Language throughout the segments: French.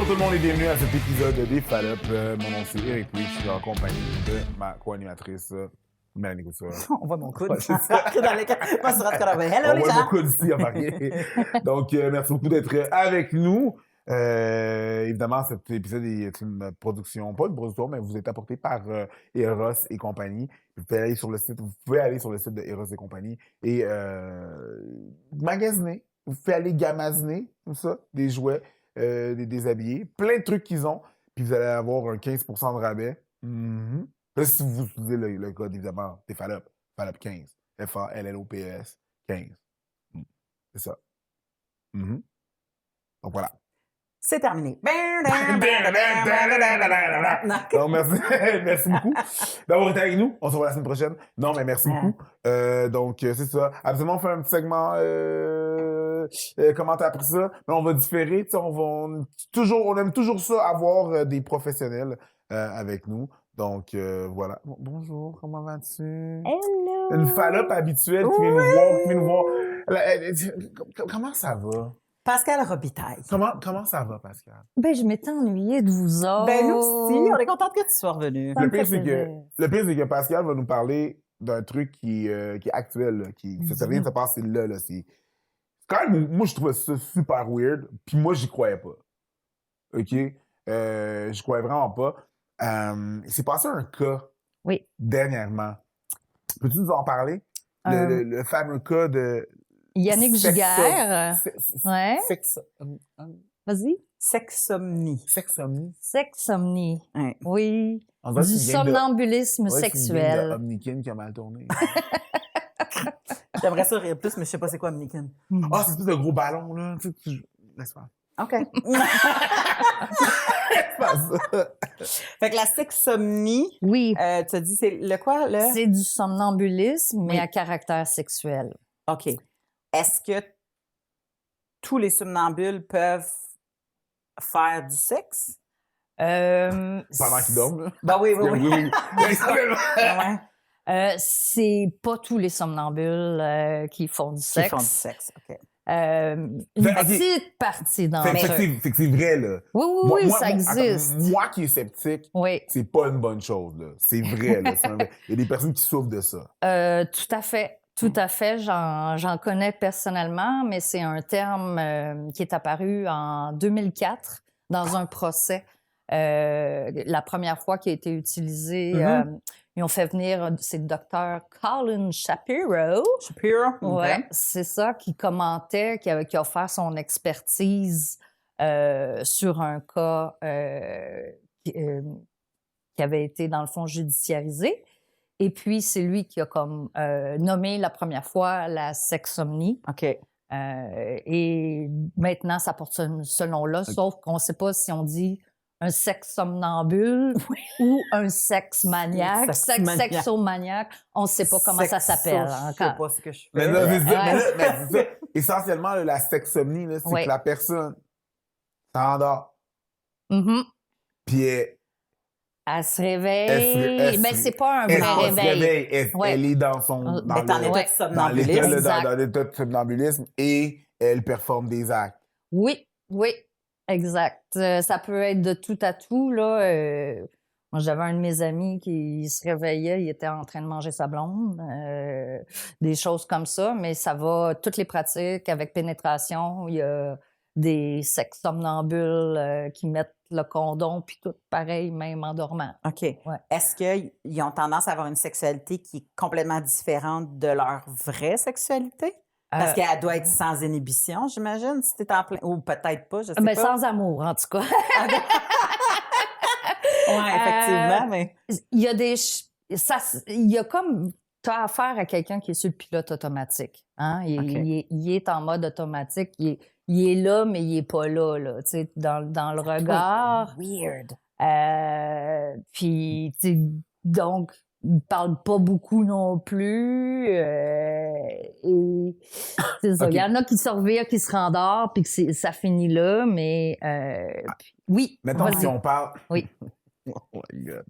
tout le monde et bienvenue à cet épisode des Fallops. Mon nom c'est Eric Louis, je suis en compagnie de ma co-animatrice Mélanie Couture. On voit mon coude. Ouais, c'est ça. Dans les... Moi, je rentre comme hello On les voit gens. beaucoup d'ici à marquer. Donc, merci beaucoup d'être avec nous. Évidemment, cet épisode est une production, pas une production, mais vous êtes apporté par Eros et compagnie. Vous pouvez aller sur le site de Eros et compagnie et magasiner. Vous pouvez aller gamasiner, comme ça, des jouets, des déshabillés, plein de trucs qu'ils ont, puis vous allez avoir un 15% de rabais. Mm-hmm. Là, si vous utilisez le code, évidemment, des Fallops, Fallop 15, F-A-L-L-O-P-S 15. C'est ça. Mm-hmm. Donc voilà. C'est terminé. Donc, merci, merci beaucoup d'avoir été avec nous. On se revoit la semaine prochaine. Non, mais merci beaucoup. Donc, c'est ça. Absolument, on fait un petit segment. Comment t'as appris ça? Mais on va différer. On aime toujours ça, avoir des professionnels avec nous. Donc, voilà. Bonjour, comment vas-tu? Hello! Une Fallop habituelle qui vient nous voir. Comment ça va? Pascal Robitaille. Comment ça va, Pascal? Ben, je m'étais ennuyée de vous autres. Ben, nous aussi, on est contente que tu sois revenu. Ça me Le pire, fait c'est plaisir. que Pascal va nous parler d'un truc qui est actuel, là, ça vient de se passer là. C'est quand même, moi, je trouvais ça super weird, puis moi, j'y croyais pas. OK? J'y croyais vraiment pas. Il s'est passé un cas Oui. dernièrement. Peux-tu nous en parler? Le fameux cas de... Yannick Giguère. Ouais. Vas-y. Sexomnie. Sexomnie. Sexomnie. Ouais. Oui. On dirait que Du c'est une gang de- somnambulisme Ouais, c'est une gang de sexuel. Omnikin qui a mal tourné. J'aimerais ça rire plus, mais je sais pas c'est quoi Omnikin. Ah, c'est une espèce de gros ballon, là. Laisse faire. OK. C'est pas ça. Fait que la sexomnie, Oui. tu as dit, c'est le quoi, là? C'est du somnambulisme, mais Oui. à caractère sexuel. OK. Est-ce que tous les somnambules peuvent faire du sexe? Pendant qu'ils dorment, là. Ben oui, oui, oui. Ouais. C'est pas tous les somnambules qui font du Qui sexe. font du sexe, OK. Une Fait, ok. petite partie d'entre Fait eux. que c'est vrai, là. Oui, oui, oui, ça existe. Attends, moi qui est sceptique, Oui. c'est pas une bonne chose, là. C'est vrai, là. Il y a des personnes qui souffrent de ça. Tout à fait. Tout à fait. J'en connais personnellement, mais c'est un terme qui est apparu en 2004 dans un procès. La première fois qu'il a été utilisé, ils ont fait venir, c'est le docteur Colin Shapiro. Shapiro? Oui, OK. c'est ça, qui commentait, qui a offert son expertise sur un cas qui avait été, dans le fond, judiciarisé. Et puis, c'est lui qui a comme nommé la première fois la sexomnie. OK. Et maintenant, ça porte ce nom-là, sauf qu'on ne sait pas si on dit un sexe somnambule ou un sexe maniaque, sexomaniaque. On ne sait pas comment ça s'appelle Je sais encore. pas ce que je fais. Mais là, c'est ça. Mais c'est ça. Essentiellement, là, la sexomnie, là, c'est Oui. que la personne s'endort, Mhm. puis Elle se réveille. Mais c'est pas un vrai elle se réveil. réveille, Ouais. elle est dans son... Mais dans l'état Ouais. de dans l'état, somnambulisme. là, Exact. dans l'état de somnambulisme et elle performe des actes. Oui, oui, exact. Ça peut être de tout à tout, là. Moi, j'avais un de mes amis qui se réveillait, il était en train de manger sa blonde, des choses comme ça, mais ça va, toutes les pratiques avec pénétration, il y a des sexes somnambules qui mettent le condom, puis tout pareil, même en dormant. OK. Ouais. Est-ce qu'ils ont tendance à avoir une sexualité qui est complètement différente de leur vraie sexualité? Parce qu'elle doit être sans inhibition, j'imagine, si t'es en plein... Ou peut-être pas, je sais Mais pas. sans amour, en tout cas. Oui, effectivement, mais... Il y a il y a comme, tu as affaire à quelqu'un qui est sur le pilote automatique. Hein? Il est en mode automatique. Il est là, mais il est pas là, tu sais, dans le regard. Weird. Puis, tu sais, donc, il parle pas beaucoup non plus. Et c'est ça. Ok. Il y en a qui se revirent, qui se rendort, puis que ça finit là, mais puis, oui. Mettons, vas-y. si on parle... Oui. Oh my God.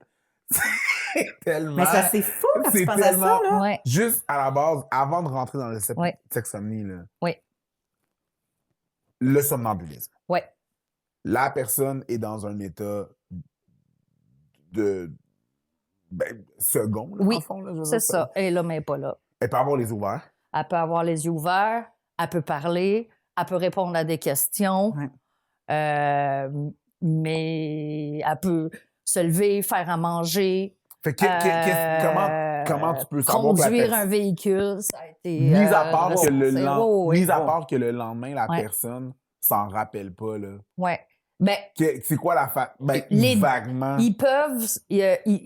C'est tellement... Mais ça, c'est fou quand C'est tu penses à ça, tellement- là. Ouais. Juste à la base, avant de rentrer dans le Ouais. sexomnie, là, Oui. le somnambulisme. Ouais. la personne est dans un état de second, là, Oui, en fond. Là, je veux c'est dire. ça. Et l'homme n'est pas là. Elle peut avoir les yeux ouverts. Elle peut avoir les yeux ouverts, elle peut parler, elle peut répondre à des questions, Ouais. mais elle peut se lever, faire à manger. Fait comment tu peux savoir que la conduire un personne... véhicule, ça a été Mis à part que recensé. part que le lendemain, la Ouais. personne s'en rappelle pas, là. Ouais. Ben, C'est quoi la vaguement. ils peuvent, il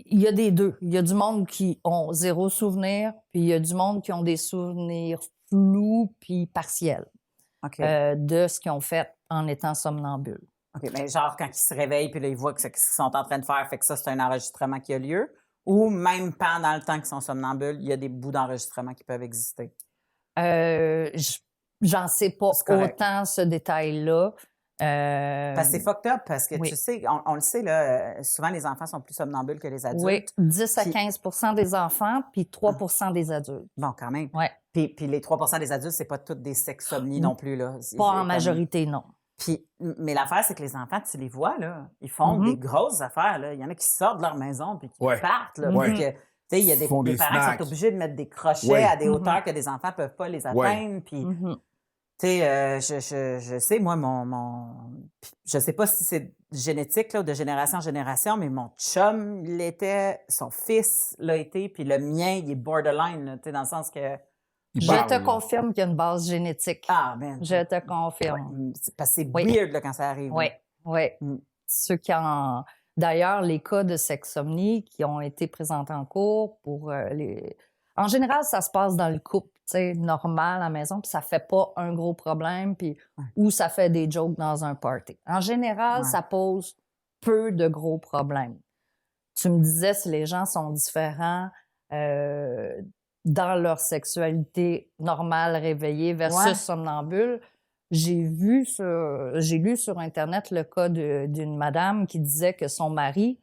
y a des deux. Il y a du monde qui ont zéro souvenir, puis il y a du monde qui ont des souvenirs flous puis partiels OK. de ce qu'ils ont fait en étant somnambule. OK, mais genre quand ils se réveillent puis là, ils voient que ce qu'ils sont en train de faire, fait que ça, c'est un enregistrement qui a lieu. Ou même pendant le temps qu'ils sont somnambules, il y a des bouts d'enregistrement qui peuvent exister. J'en sais pas C'est correct. autant ce détail-là. Parce que c'est fucked up, parce que oui. tu sais, on le sait, là, souvent les enfants sont plus somnambules que les adultes. Oui, 10 à Puis- 15 des enfants, puis 3 des adultes. Bon, quand même. Ouais. Puis les 3 des adultes, c'est pas toutes des sexsomnies non plus, là. Pas en majorité, non. Puis, mais l'affaire, c'est que les enfants, tu les vois, là, ils font des grosses affaires, là. Il y en a qui sortent de leur maison puis qui Ouais. partent, là. Ouais. Puis que, tu sais, il y a des Font des parents qui snacks. sont obligés de mettre des crochets Ouais. à des hauteurs que des enfants peuvent pas les atteindre. Puis, tu sais, je sais, moi, je sais pas si c'est génétique, là, ou de génération en génération, mais mon chum l'était, son fils l'a été, puis le mien, il est borderline, là, tu sais, dans le sens que... Il Je parle, te là. confirme qu'il y a une base génétique. Ah, man. Je te confirme. Ouais, parce que c'est Oui. weird, là, quand ça arrive. Oui, oui. Mm. Ceux qui ont... D'ailleurs, les cas de sexsomnie qui ont été présentés en cours pour les... En général, ça se passe dans le couple, tu sais, normal à la maison, puis ça fait pas un gros problème, puis ou ça fait des jokes dans un party. En général, ça pose peu de gros problèmes. Tu me disais si les gens sont différents dans leur sexualité normale, réveillée versus somnambule. J'ai lu sur Internet le cas d'une madame qui disait que son mari,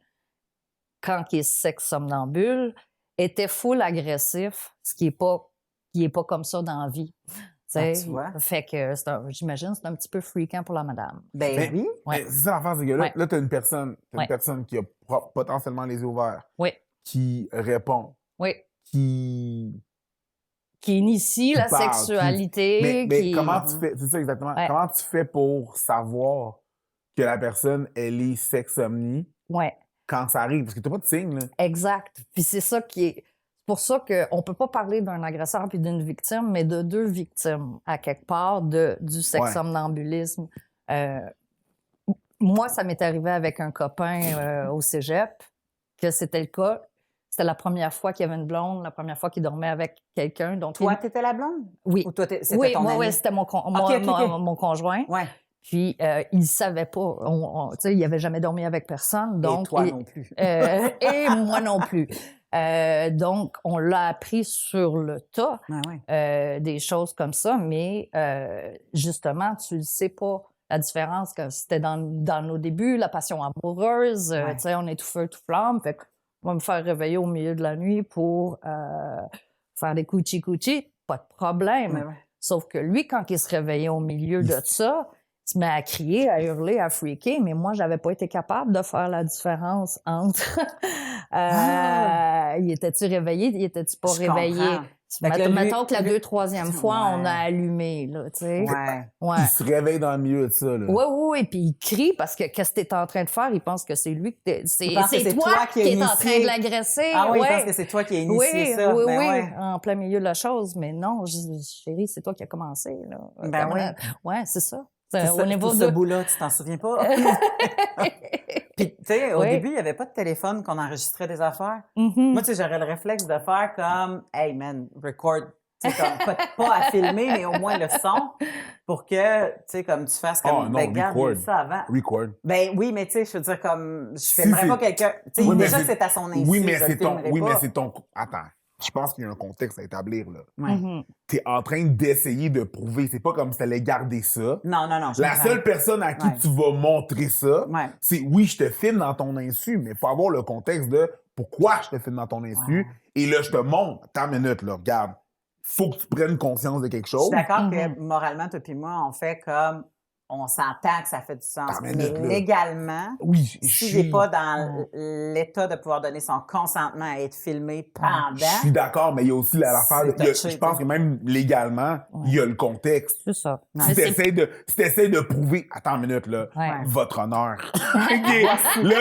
quand il est sexe-somnambule, était full agressif, ce qui est pas comme ça dans la vie. Ah, tu vois? Fait que j'imagine c'est un petit peu fréquent pour la madame. Ben Mais- oui. Ouais. mais c'est ça l'affaire, c'est que là, Ouais. là t'as une personne Ouais. qui a potentiellement les yeux ouverts, Oui, qui répond, oui. qui Qui initie la parle, sexualité. Mais comment tu fais, c'est ça exactement, Ouais. comment tu fais pour savoir que la personne, elle est sexomnie Ouais. quand ça arrive? Parce que t'as pas de signe, là. Exact. Puis c'est ça qui est... C'est pour ça qu'on peut pas parler d'un agresseur puis d'une victime, mais de deux victimes, à quelque part, du sexe-somnambulisme. Moi, ça m'est arrivé avec un copain au cégep, que c'était le cas. C'était la première fois qu'il y avait une blonde, la première fois qu'il dormait avec quelqu'un. Donc, Toi, t'étais la blonde? Oui. Ou toi, c'était Oui, ton ami? c'était mon conjoint. Ouais. Puis, il savait pas. Tu sais, il avait jamais dormi avec personne. Donc, Et toi non plus. et moi non plus. Donc, on l'a appris sur le tas, des choses comme ça, mais justement, tu ne sais pas la différence que c'était dans nos débuts, la passion amoureuse, tu sais, on est tout feu, tout flamme, fait qu'on va me faire réveiller au milieu de la nuit pour faire des couchi-couchi, pas de problème. Sauf que lui, quand il se réveillait au milieu de ça, il se met à crier, à hurler, à freaker, mais moi, j'avais pas été capable de faire la différence entre il était-tu réveillé, il était-tu pas Je réveillé. comprends. Fait que Mettons que la troisième fois, on a allumé, là, tu sais. Ouais. Il se réveille dans le milieu de ça, là. Oui, puis il crie parce que qu'est-ce que t'es en train de faire? Il pense que c'est lui c'est pense que c'est toi qui es en train initié. de l'agresser. Ah oui, ouais. il pense que c'est toi qui as initié ça. Oui, Ben ouais. en plein milieu de la chose. Mais non, chérie, c'est toi qui as commencé, là. Ben oui. Ouais, c'est ça. C'est Au ça, niveau tout de... ce bout-là, tu t'en souviens pas? Puis, tu sais, au Oui. début, il n'y avait pas de téléphone qu'on enregistrait des affaires. Mhm. Moi, tu sais, j'aurais le réflexe de faire comme, hey man, record. Tu sais, comme, pas à filmer, mais au moins le son, pour que, tu sais, comme tu fasses comme, Oh, non, regarde, il y a eu record. ça avant. Record. Ben oui, mais tu sais, je veux dire, comme, je Si filmerais c'est- pas quelqu'un. Tu sais, Oui, mais déjà que c'est à son insu, Oui, mais je le c'est ton. filmerais Oui, mais pas. c'est ton. Attends. Je pense qu'il y a un contexte à établir, là. Ouais. Mhm. T'es en train d'essayer de prouver. C'est pas comme si t'allais garder ça. Non, je La comprends. seule personne à qui Ouais. tu vas montrer ça, Ouais. c'est oui, je te filme dans ton insu, mais faut avoir le contexte de pourquoi je te filme dans ton insu. Ouais. Et là, je te montre. Attends une minute, là, regarde. Faut que tu prennes conscience de quelque Je chose. suis d'accord Mhm. que moralement, toi puis moi, on fait comme on s'entend que ça fait du sens. Ah, mais mais là, légalement, oui, s'il n'est pas dans l'état de pouvoir donner son consentement à être filmé pendant... Je suis d'accord, mais il y a aussi l'affaire... touché, Je pense que même légalement, il y a le contexte. C'est ça. Si t'essaies de prouver... Attends une minute, là. Ouais. Votre honneur. OK, là...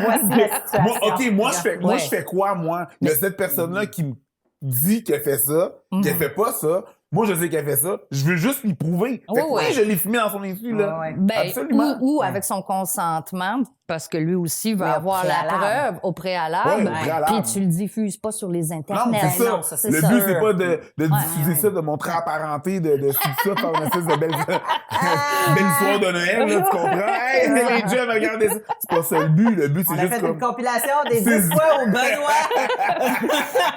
Voici la situation. Moi, je fais quoi, moi? Il y a cette personne-là qui me dit qu'elle fait ça, qu'elle fait pas ça. Moi, je sais qu'elle fait ça. Je veux juste lui prouver. Fait que oui, je l'ai filmé dans son insu, là. Ben, Absolument. ou avec son consentement, parce que lui aussi veut Mais au avoir la préalable. preuve au préalable. Ouais, au préalable. Puis tu le diffuses pas sur les internets. Non, c'est ça. non, ça, c'est Le sûr. but, c'est pas de diffuser ça, de montrer à parenté, de ça, faire une espèce de belle histoire de Noël, là, tu comprends? Hey, les jeunes, regardez ça. C'est pas ça le but. Le but, c'est On a juste fait comme... une compilation des 10 fois au Benoît.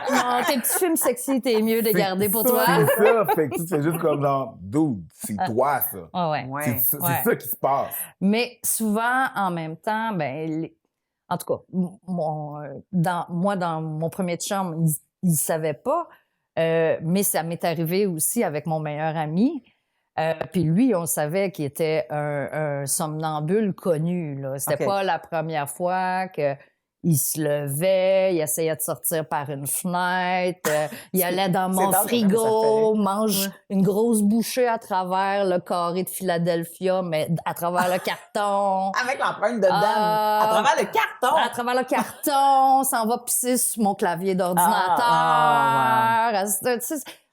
Non, tes petits films sexy, t'es mieux de garder pour toi. C'est ça. Fait que tu fais juste comme genre, dude, c'est toi, ça. Ah ouais. Ouais. C'est ça qui se passe. Mais souvent, en même temps, ben, en tout cas, dans mon premier chum, il ne savait pas, mais ça m'est arrivé aussi avec mon meilleur ami. Puis lui, on savait qu'il était un somnambule connu. C'était pas la première fois qu'il se levait, il essayait de sortir par une fenêtre, il allait dans mon frigo, mange une grosse bouchée à travers le carré de Philadelphia, mais à travers le carton. Avec l'empreinte de Dan. À travers le carton. À travers le carton, s'en va pisser sur mon clavier d'ordinateur.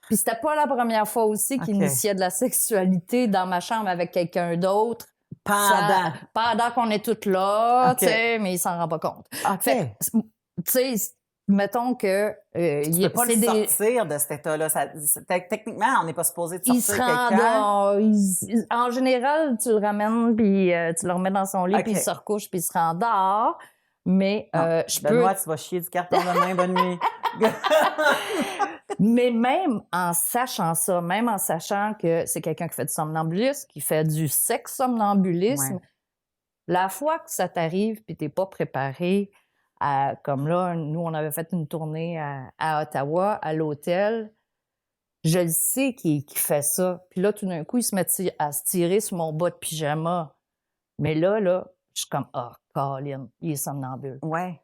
Puis c'était pas la première fois aussi qu'il initiait de la sexualité dans ma chambre avec quelqu'un d'autre. Pendant qu'on est toutes là, tu sais, mais il s'en rend pas compte. Fait, tu sais, mettons que... tu peux pas le sortir de cet état-là. Techniquement, on n'est pas supposé de sortir quelqu'un. En général, tu le ramènes, puis tu le remets dans son lit, puis il se recouche, puis il se rendort. Mais Benoît, tu vas chier du carton demain, bonne nuit. Mais même en sachant ça, même en sachant que c'est quelqu'un qui fait du somnambulisme, qui fait du sexe-somnambulisme, la fois que ça t'arrive puis t'es pas préparé, comme là, nous, on avait fait une tournée à Ottawa, à l'hôtel, je le sais qu'il fait ça. Puis là, tout d'un coup, il se met à se tirer sur mon bas de pyjama. Mais là, je suis comme, Colin, il est somnambule. Ouais.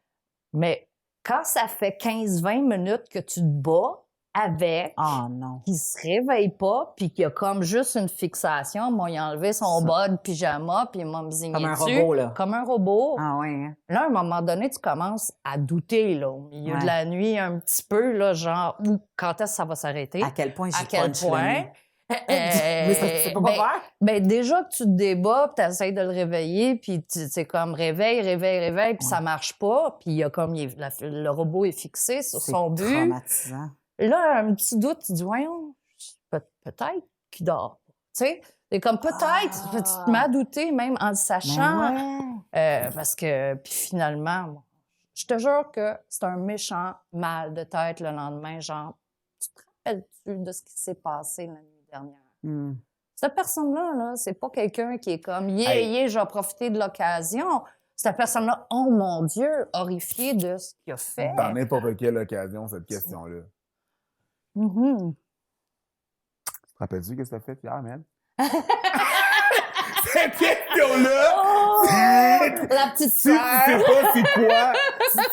Mais quand ça fait 15-20 minutes que tu te bats avec, qu'il se réveille pas, puis qu'il y a comme juste une fixation, il a enlevé son bas de pyjama, puis il m'a zigné comme un dessus. robot, là. Comme un robot. Ah ouais. Hein? Là, à un moment donné, tu commences à douter, là, au milieu de la nuit, un petit peu, là, genre, quand est-ce que ça va s'arrêter? À quel point j'ai À quel point? Mais c'est pas faire? Ben, déjà que tu te débats, tu essaies de le réveiller, puis c'est comme réveille, puis ça marche pas, puis il y a comme le robot est fixé sur son but. C'est traumatisant. Là, un petit doute, tu dis, voyons, peut-être qu'il dort. Tu sais, c'est comme peut-être, tu te mets à douter même en le sachant. Parce que, puis finalement, je te jure que c'est un méchant mal de tête le lendemain. Genre, tu te rappelles-tu de ce qui s'est passé la nuit dernière? Cette personne-là, là, c'est pas quelqu'un qui est comme, je vais profiter de l'occasion. Cette personne-là, oh mon Dieu, horrifiée de ce qu'il a fait. Dans n'importe quelle occasion, cette question-là. Mm-hmm. Tu te rappelles-tu qu'est-ce que t'as fait hier, man? Cette question-là! Oh, la petite Si tu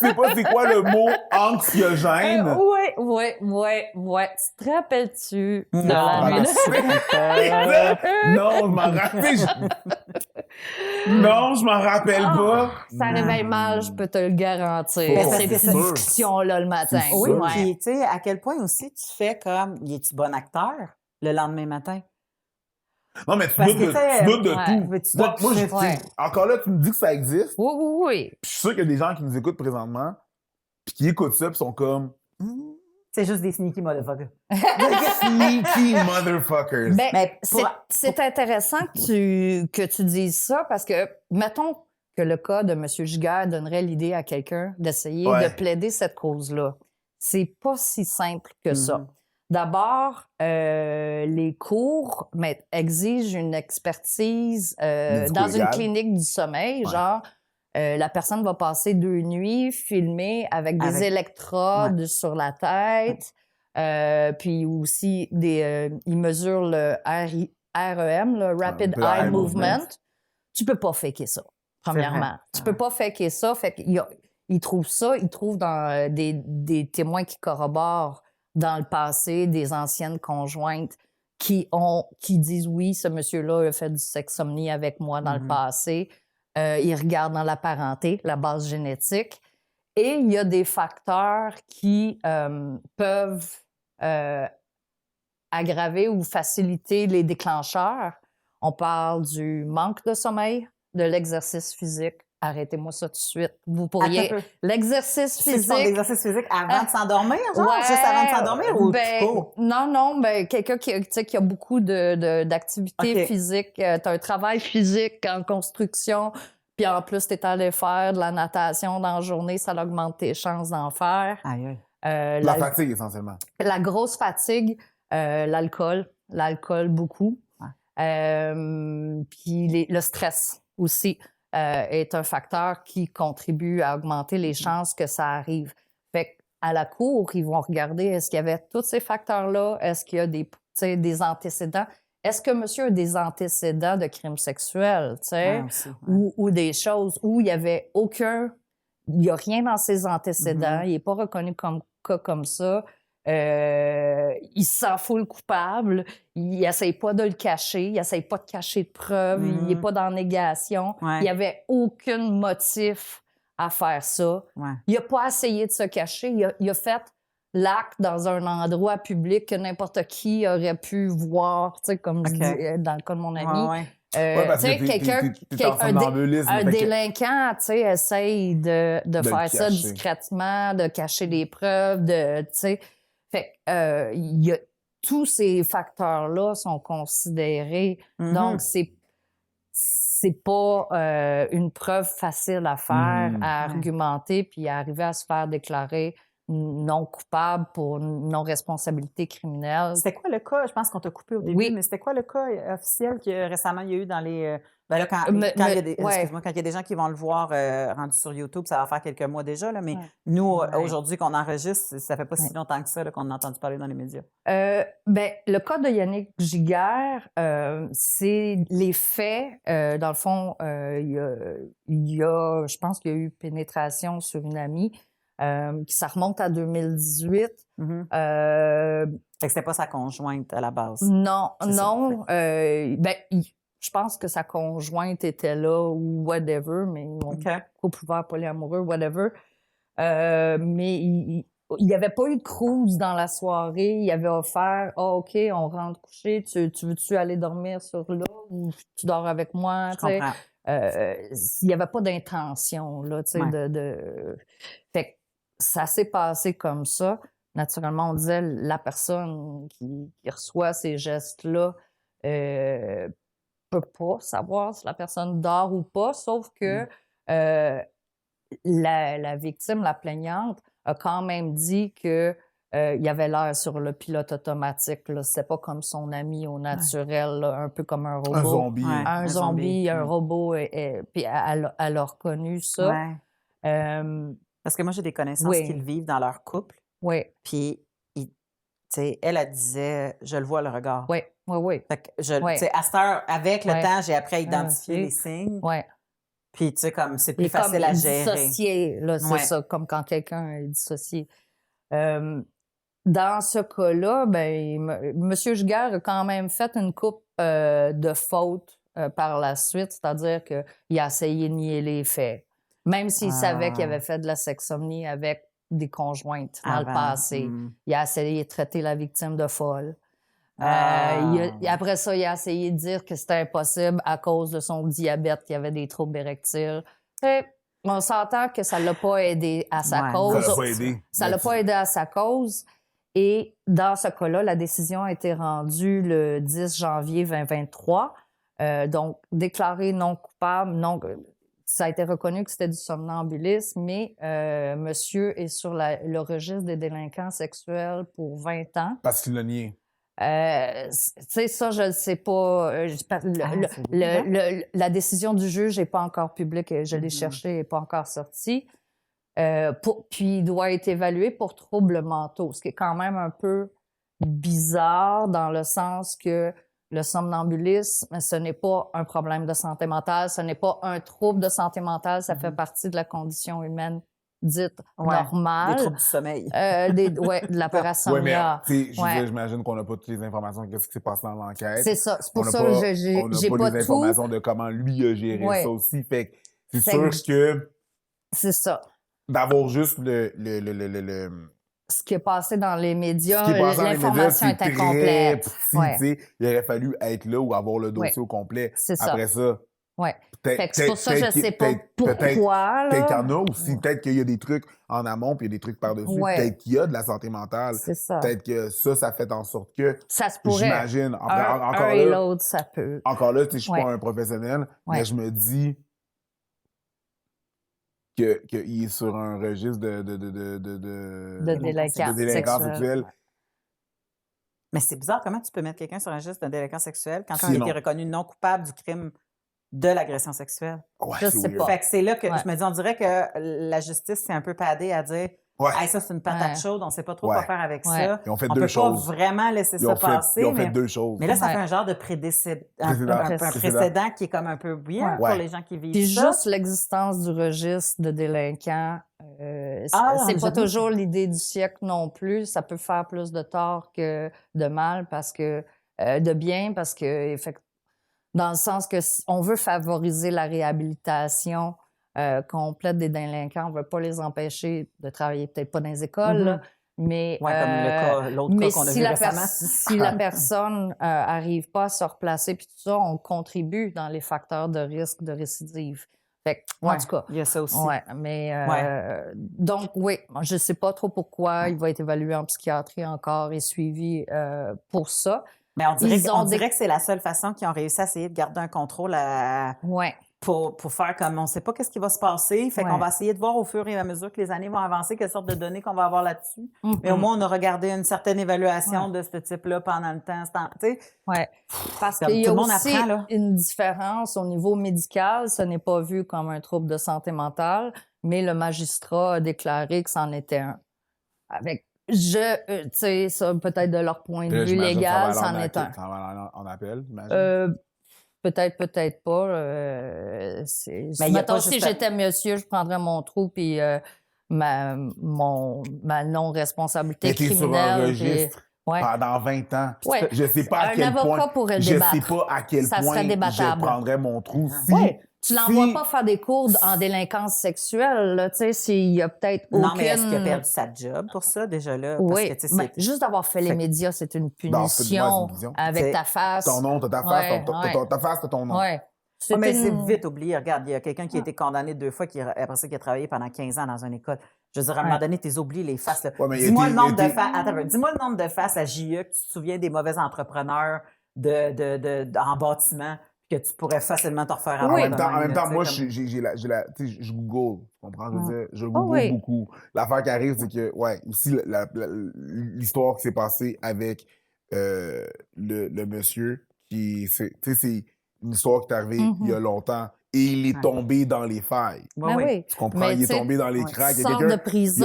sais pas c'est quoi le mot anxiogène. Ouais. Tu te rappelles-tu? Non, je m'en rappelle. Non, je m'en rappelle pas. Ça réveille mal, je peux te le garantir. Ces discussions-là le matin. Oui, puis tu sais, à quel point aussi tu fais comme, es-tu bon acteur le lendemain matin? Non, mais tu doutes de tout. Encore là, tu me dis que ça existe. Oui. Puis je suis sûr qu'il y a des gens qui nous écoutent présentement, puis qui écoutent ça, puis sont comme... C'est juste des sneaky motherfuckers. Sneaky motherfuckers. C'est intéressant que tu dises ça, parce que, mettons que le cas de M. Giguère donnerait l'idée à quelqu'un d'essayer de plaider cette cause-là. C'est pas si simple que ça. D'abord, les cours exigent une expertise dans une clinique du sommeil. Genre, la personne va passer 2 nuits filmée avec des électrodes sur la tête. Puis aussi, ils mesurent le REM, le Rapid peu Eye Eye Movement, Movement. tu peux pas faker ça, C'est vrai, premièrement. c'est Tu peux vrai. pas faker ça. Fait qu'ils trouvent ça, ils trouvent dans des témoins qui corroborent dans le passé des anciennes conjointes qui disent oui, ce monsieur-là a fait du sexsomnie avec moi dans le passé. Ils regardent dans la parenté, la base génétique. Et il y a des facteurs qui peuvent aggraver ou faciliter les déclencheurs. On parle du manque de sommeil, de l'exercice physique. Arrêtez-moi ça tout de suite. Vous pourriez... Attends un peu. L'exercice Ceux qui font de physique... l'exercice physique avant de s'endormir, genre? Juste avant de s'endormir ou tout court? Non, quelqu'un qui, tu sais, qui a beaucoup d'activités OK. physiques, tu as un travail physique en construction, puis en plus, tu es allé faire de la natation dans la journée, ça augmente tes chances d'en faire. Aïe, aïe. La fatigue, essentiellement. La grosse fatigue, l'alcool beaucoup. Ouais. Puis le stress aussi est un facteur qui contribue à augmenter les chances que ça arrive. Fait qu'à la cour, ils vont regarder est-ce qu'il y avait tous ces facteurs-là, est-ce qu'il y a des antécédents, est-ce que monsieur a des antécédents de crimes sexuels, tu sais, Aussi, ouais. ou des choses où il n'y avait il n'y a rien dans ses antécédents, il n'est pas reconnu comme cas comme ça. Il s'en fout le coupable, il essaye pas de le cacher, il essaye pas de cacher de preuves, il est pas dans la négation. Ouais. Il y avait aucun motif à faire ça. Ouais. Il a pas essayé de se cacher, il a fait l'acte dans un endroit public que n'importe qui aurait pu voir, tu sais, comme je dis dans le cas de mon ami. Ouais. Ouais, parce tu sais, que quelqu'un, t'es en somnambulisme. un fait que- délinquant, tu sais, essaye de le faire ça cacher. discrètement, de cacher des preuves, tu sais. Fait tous ces facteurs-là sont considérés. Donc, c'est pas une preuve facile à faire, à argumenter, puis à arriver à se faire déclarer non coupable pour non-responsabilité criminelle. C'était quoi le cas? Je pense qu'on t'a coupé au début, Oui. mais c'était quoi le cas officiel que récemment il y a eu dans les. Ben là, quand il y a des, ouais. excuse-moi, quand il y a des gens qui vont le voir rendu sur YouTube, ça va faire quelques mois déjà, là, mais Ouais. nous, Ouais. aujourd'hui qu'on enregistre, ça fait pas si longtemps que ça là, qu'on a entendu parler dans les médias. Le cas de Yannick Giguère, c'est les faits. Dans le fond, je pense qu'il y a eu pénétration sur une amie, ça remonte à 2018. Fait que c'était pas sa conjointe à la base. Non. C'est ça, Je pense que sa conjointe était là ou whatever, mais couple ouvert, polyamoureux, whatever. Mais il n'y avait pas eu de cruise dans la soirée. Il avait offert « OK, on rentre coucher. Tu veux-tu aller dormir sur là ou tu dors avec moi? » Je comprends. Il n'y avait pas d'intention, là, tu sais, Fait que ça s'est passé comme ça. Naturellement, on disait la personne qui reçoit ces gestes-là peut pas savoir si la personne dort ou pas, sauf que la victime, la plaignante, a quand même dit que il y avait l'air sur le pilote automatique. Là. C'était pas comme son ami au naturel, là, un peu comme un robot. Un zombie. Un zombie, un robot. Puis elle a reconnu ça. Ouais. Parce que moi, j'ai des connaissances qui le vivent dans leur couple. Oui. Puis, elle disait, je le vois le regard. Oui. Fait que à cette heure, avec le temps, j'ai appris à identifier les signes. Oui. Puis, tu sais, comme c'est plus facile à gérer. Dissocié, là, c'est ça, comme quand quelqu'un est dissocié. Dans ce cas-là, M. Giguère a quand même fait une coupe de fautes par la suite, c'est-à-dire qu'il a essayé de nier les faits. Même s'il savait qu'il avait fait de la sexsomnie avec des conjointes dans le passé. Il a essayé de traiter la victime de folle. Après ça, il a essayé de dire que c'était impossible à cause de son diabète, qu'il y avait des troubles érectiles. On s'entend que ça ne l'a pas aidé à sa cause. Ça l'a pas aidé. Ça l'a pas aidé à sa cause. Et dans ce cas-là, la décision a été rendue le 10 janvier 2023. Donc, déclaré non coupable, ça a été reconnu que c'était du somnambulisme, mais monsieur est sur le registre des délinquants sexuels pour 20 ans. Parce qu'il l'a nié. Tu sais, ça, je ne sais pas. La décision du juge n'est pas encore publique. Je l'ai cherchée, elle n'est pas encore sortie. Puis, il doit être évalué pour troubles mentaux, ce qui est quand même un peu bizarre dans le sens que le somnambulisme, ce n'est pas un problème de santé mentale, ce n'est pas un trouble de santé mentale, ça fait partie de la condition humaine dite normale. Des troubles du sommeil. De la parasomnia. Mais j'imagine qu'on n'a pas toutes les informations de ce qui s'est passé dans l'enquête. C'est ça. C'est pour ça que j'ai pas les tout. informations de comment lui a géré ça aussi. Fait que c'est sûr que... C'est ça. D'avoir juste ce qui est passé dans les médias, l'information est incomplète. Il aurait fallu être là ou avoir le dossier au complet. C'est ça. Après ça... C'est pour ça que je ne sais pas pourquoi. Peut-être qu'il y en a aussi. Peut-être qu'il y a des trucs en amont puis il y a des trucs par-dessus. Peut-être qu'il y a de la santé mentale. C'est ça. Peut-être que ça fait en sorte que... Ça se pourrait. J'imagine. Un et l'autre, ça peut. Encore là, je suis pas un professionnel, mais je me dis qu'il est sur un registre de délinquance sexuelle. Mais c'est bizarre, comment tu peux mettre quelqu'un sur un registre de délinquance sexuelle quand il a été reconnu non coupable du crime de l'agression sexuelle? Ouais, je sais pas. Fait que c'est là que je me dis, on dirait que la justice s'est un peu padée à dire hey, ça, c'est une patate chaude, on ne sait pas trop quoi faire avec ça. Ils ont fait on deux peut choses. pas vraiment laisser ça passer. Ils ont fait deux choses. Mais là, ça fait un genre de précédent qui est comme un peu weird pour les gens qui vivent Puis ça. juste l'existence du registre de délinquants, c'est pas toujours l'idée du siècle non plus. Ça peut faire plus de tort que de mal parce que de bien, parce que dans le sens que on veut favoriser la réhabilitation complète des délinquants, on ne veut pas les empêcher de travailler, peut-être pas dans les écoles, là, mais comme l'autre cas qu'on a vu récemment. Si la personne n'arrive pas à se replacer, puis tout ça, on contribue dans les facteurs de risque de récidive. Fait en tout cas, il y a ça aussi. Donc, je ne sais pas trop pourquoi il va être évalué en psychiatrie encore et suivi pour ça. Mais on dirait que c'est la seule façon qu'ils ont réussi à essayer de garder un contrôle pour faire comme on ne sait pas qu'est-ce qui va se passer. Fait qu'on va essayer de voir au fur et à mesure que les années vont avancer quelle sorte de données qu'on va avoir là-dessus. Mais au moins, on a regardé une certaine évaluation de ce type-là pendant le temps. Parce qu'il y a aussi une différence au niveau médical. Ce n'est pas vu comme un trouble de santé mentale, mais le magistrat a déclaré que c'en était un. Tu sais, ça, peut-être de leur point de vue légal, c'en est un. Ça va en appel, j'imagine? Peut-être pas. Mettons, si j'étais monsieur, je prendrais mon trou puis ma non-responsabilité criminelle. Sur un registre pendant 20 ans. Je ne sais pas à quel point... pourrait débattre. Je sais pas à quel point je prendrais mon trou. Tu l'envoies pas faire des cours en délinquance sexuelle, tu sais, s'il y a peut-être aucune... Non, mais est-ce qu'il a perdu sa job pour ça, déjà, là? Oui, mais juste d'avoir fait les médias, c'est une punition avec ta face. Ton nom, t'as ta face, ta face, t'as ton nom. Mais c'est vite oublié. Regarde, il y a quelqu'un qui a été condamné 2 fois, après ça, qui a travaillé pendant 15 ans dans une école. Je veux dire, à un moment donné, t'es oublié les faces. Dis-moi le nombre de faces. Attends, dis-moi le nombre de faces à JE que tu te souviens des mauvais entrepreneurs en bâtiment que tu pourrais facilement te refaire avoir. En même temps, moi, je Google. Tu comprends? Je veux dire, je Google beaucoup. L'affaire qui arrive, c'est que, aussi, l'histoire qui s'est passée avec le monsieur qui, tu sais, c'est une histoire qui est arrivée il y a longtemps et il est tombé dans les failles. Tu comprends? Il est tombé dans les cracks. Il y a